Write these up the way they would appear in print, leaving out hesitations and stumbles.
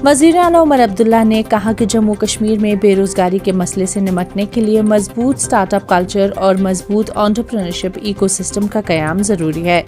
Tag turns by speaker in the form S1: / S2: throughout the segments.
S1: وزیر اعلیٰ عمر عبداللہ نے کہا کہ جموں کشمیر میں بے روزگاری کے مسئلے سے نمٹنے کے لیے مضبوط سٹارٹ اپ کلچر اور مضبوط انٹرپرینورشپ ایکو سسٹم کا قیام ضروری ہے۔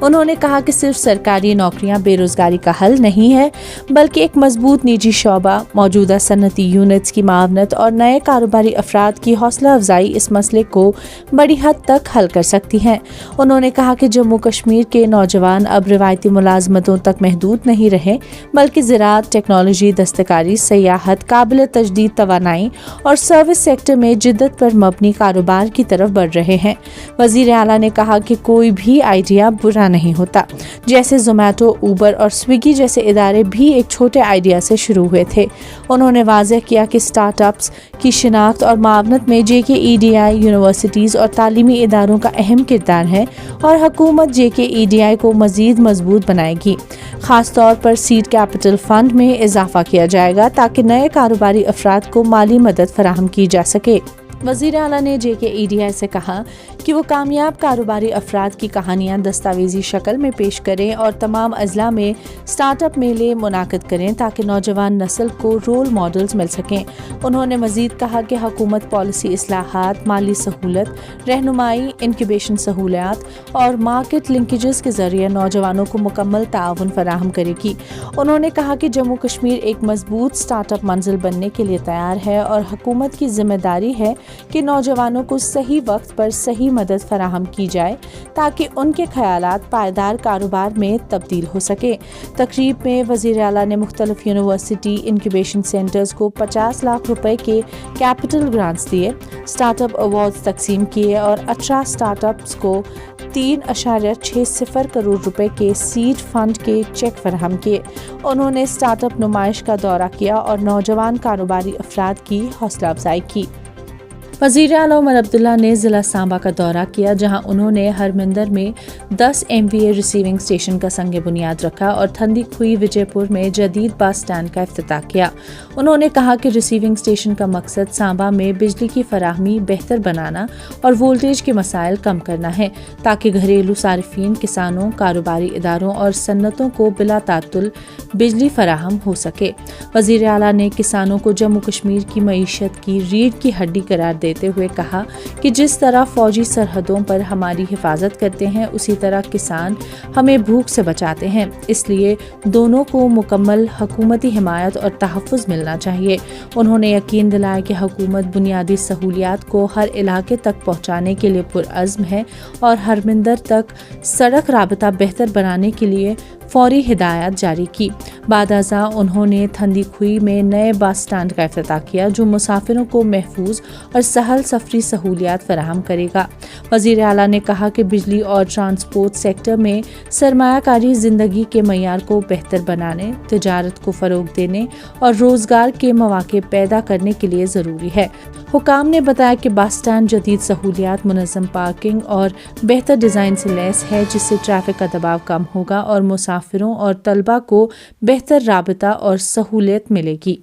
S1: انہوں نے کہا کہ صرف سرکاری نوکریاں بے روزگاری کا حل نہیں ہے، بلکہ ایک مضبوط نجی شعبہ، موجودہ صنعتی یونٹس کی معاونت اور نئے کاروباری افراد کی حوصلہ افزائی اس مسئلے کو بڑی حد تک حل کر سکتی ہے۔ انہوں نے کہا کہ جموں کشمیر کے نوجوان اب روایتی ملازمتوں تک محدود نہیں رہے، بلکہ زراعت، ٹیکنالوجی، دستکاری، سیاحت، قابل تجدید توانائی اور سروس سیکٹر میں جدت پر مبنی کاروبار کی طرف بڑھ رہے ہیں۔ وزیر اعلیٰ نے کہا کہ کوئی بھی آئیڈیا برا نہیں ہوتا، جیسے زومیٹو، اوبر اور سویگی جیسے ادارے بھی ایک چھوٹے آئیڈیا سے شروع ہوئے تھے۔ انہوں نے واضح کیا کہ اسٹارٹ اپس کی شناخت اور معاونت میں JKEDI یونیورسٹیز اور تعلیمی اداروں کا اہم کردار ہے اور حکومت JKEDI کو مزید مضبوط بنائے گی۔ خاص طور پر سیڈ کیپٹل فنڈ میں اضافہ کیا جائے گا تاکہ نئے کاروباری افراد کو مالی مدد فراہم کی جا سکے۔ وزیر اعلیٰ نے JKEDI سے کہا کہ وہ کامیاب کاروباری افراد کی کہانیاں دستاویزی شکل میں پیش کریں اور تمام اضلاع میں سٹارٹ اپ میلے منعقد کریں تاکہ نوجوان نسل کو رول ماڈلز مل سکیں۔ انہوں نے مزید کہا کہ حکومت پالیسی اصلاحات، مالی سہولت، رہنمائی، انکیوبیشن سہولیات اور مارکیٹ لنکیجز کے ذریعے نوجوانوں کو مکمل تعاون فراہم کرے گی۔ انہوں نے کہا کہ جموں کشمیر ایک مضبوط سٹارٹ اپ منزل بننے کے لیے تیار ہے اور حکومت کی ذمہ داری ہے کہ نوجوانوں کو صحیح وقت پر صحیح مدد فراہم کی جائے تاکہ ان کے خیالات پائیدار کاروبار میں تبدیل ہو سکے۔ تقریب میں وزیر اعلیٰ نے مختلف یونیورسٹی انکیوبیشن سینٹرز کو 50 لاکھ روپے کے کیپٹل گرانٹس دیے، سٹارٹ اپ ایوارڈز تقسیم کیے اور 18 سٹارٹ اپس کو 3.60 کروڑ روپے کے سیڈ فنڈ کے چیک فراہم کیے۔ انہوں نے سٹارٹ اپ نمائش کا دورہ کیا اور نوجوان کاروباری افراد کی حوصلہ افزائی کی۔ وزیر اعلیٰ عمر عبداللہ نے ضلع سانبا کا دورہ کیا، جہاں انہوں نے ہرمندر میں 10 MVA ریسیونگ اسٹیشن کا سنگ بنیاد رکھا اور تھندی کھوئی وجے پور میں جدید بس اسٹینڈ کا افتتاح کیا۔ انہوں نے کہا کہ ریسیونگ اسٹیشن کا مقصد سانبا میں بجلی کی فراہمی بہتر بنانا اور وولٹیج کے مسائل کم کرنا ہے تاکہ گھریلو صارفین، کسانوں، کاروباری اداروں اور صنعتوں کو بلا تعطل بجلی فراہم ہو سکے۔ وزیر اعلیٰ نے کسانوں کو جموں کشمیر کی معیشت کی ریڑھ کی ہڈی قرار دیتے ہوئے کہا کہ جس طرح فوجی سرحدوں پر ہماری حفاظت کرتے ہیں، اسی طرح کسان ہمیں بھوک سے بچاتے ہیں، اس لیے دونوں کو مکمل حکومتی حمایت اور تحفظ ملنا چاہیے۔ انہوں نے یقین دلایا کہ حکومت بنیادی سہولیات کو ہر علاقے تک پہنچانے کے لیے پرعزم ہے اور ہرمندر تک سڑک رابطہ بہتر بنانے کے لیے فوری ہدایات جاری کی۔ بعد ازاں انہوں نے تھندی کھوئی میں نئے بس اسٹینڈ کا افتتاح کیا جو مسافروں کو محفوظ اور سہل سفری سہولیات فراہم کرے گا۔ وزیر اعلیٰ نے کہا کہ بجلی اور ٹرانسپورٹ سیکٹر میں سرمایہ کاری زندگی کے معیار کو بہتر بنانے، تجارت کو فروغ دینے اور روزگار کے مواقع پیدا کرنے کے لیے ضروری ہے۔ حکام نے بتایا کہ بس اسٹینڈ جدید سہولیات، منظم پارکنگ اور بہتر ڈیزائن سے لیس ہے، جس سے ٹریفک کا دباؤ کم ہوگا اور مسافروں اور طلباء کو بہتر رابطہ اور سہولت ملے گی۔